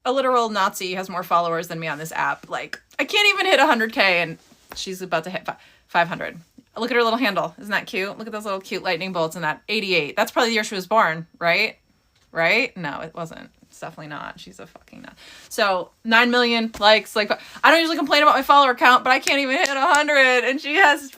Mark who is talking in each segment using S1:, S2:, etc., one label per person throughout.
S1: a literal Nazi has more followers than me on this app. Like, I can't even hit 100K, and she's about to hit 500. Look at her little handle. Isn't that cute? Look at those little cute lightning bolts in that. 88. That's probably the year she was born, right? Right? No, it wasn't. It's definitely not. She's a fucking nut. So 9 million likes. Like, I don't usually complain about my follower count, but I can't even hit 100, and she has.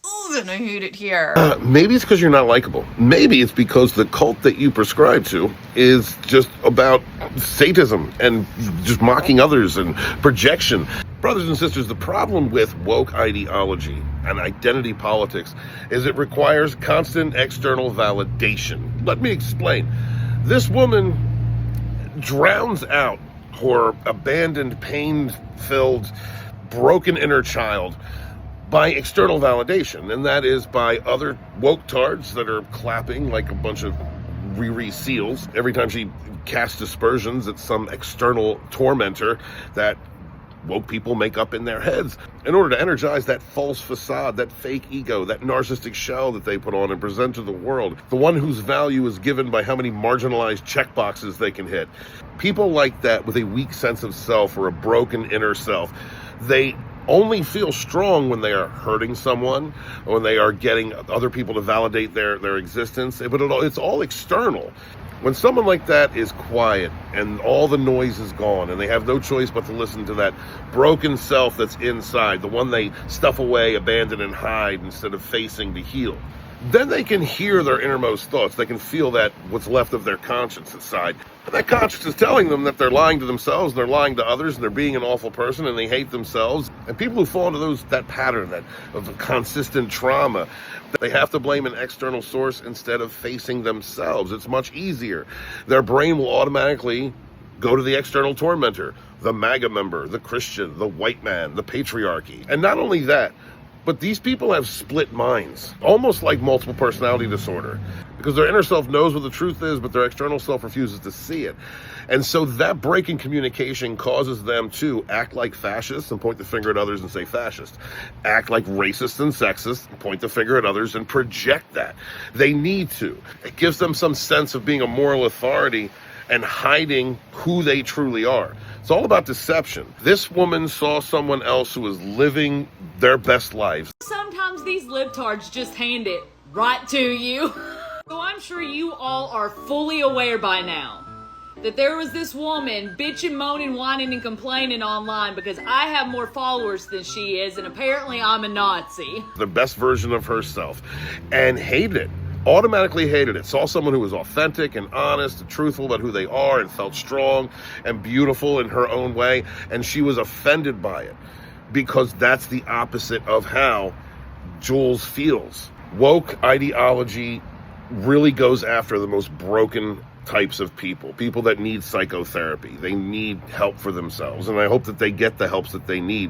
S1: Ooh, then I hate it here.
S2: Maybe it's because you're not likable. Maybe it's because the cult that you prescribe to is just about sadism and just mocking others and projection. Brothers and sisters, the problem with woke ideology and identity politics is it requires constant external validation. Let me explain. This woman drowns out her abandoned, pain-filled, broken inner child by external validation, and that is by other woke tards that are clapping like a bunch of Riri seals every time she casts aspersions at some external tormentor that woke people make up in their heads in order to energize that false facade, that fake ego, that narcissistic shell that they put on and present to the world, the one whose value is given by how many marginalized checkboxes they can hit. People like that with a weak sense of self or a broken inner self, they only feel strong when they are hurting someone or when they are getting other people to validate their existence, but it's all external. When someone like that is quiet and all the noise is gone and they have no choice but to listen to that broken self that's inside, the one they stuff away, abandon, and hide instead of facing to heal, then they can hear their innermost thoughts. They can feel that what's left of their conscience inside. And that conscience is telling them that they're lying to themselves, and they're lying to others, and they're being an awful person, and they hate themselves. And people who fall into that pattern of consistent trauma, they have to blame an external source instead of facing themselves. It's much easier. Their brain will automatically go to the external tormentor, the MAGA member, the Christian, the white man, the patriarchy. And not only that, but these people have split minds, almost like multiple personality disorder, because their inner self knows what the truth is, but their external self refuses to see it. And so that break in communication causes them to act like fascists and point the finger at others and say fascist, act like racists and sexist and point the finger at others and project that. They need to. It gives them some sense of being a moral authority and hiding who they truly are. It's all about deception. This woman saw someone else who was living their best lives.
S3: Sometimes these libtards just hand it right to you. So I'm sure you all are fully aware by now that there was this woman bitching, moaning, whining, and complaining online because I have more followers than she is, and apparently I'm a Nazi.
S2: The best version of herself, and hated it. Automatically hated it. Saw someone who was authentic and honest and truthful about who they are and felt strong and beautiful in her own way, and she was offended by it because that's the opposite of how Jules feels. Woke ideology really goes after the most broken types of people that need psychotherapy. They need help for themselves, and I hope that they get the helps that they need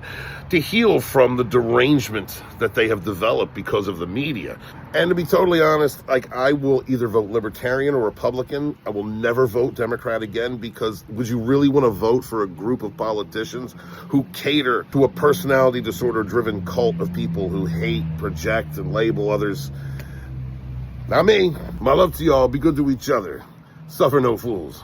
S2: to heal from the derangement that they have developed because of the media. And to be totally honest, like, I will either vote Libertarian or Republican. I will never vote Democrat again, because would you really want to vote for a group of politicians who cater to a personality disorder driven cult of people who hate, project, and label others? Not me. My love to y'all. Be good to each other. Suffer no fools.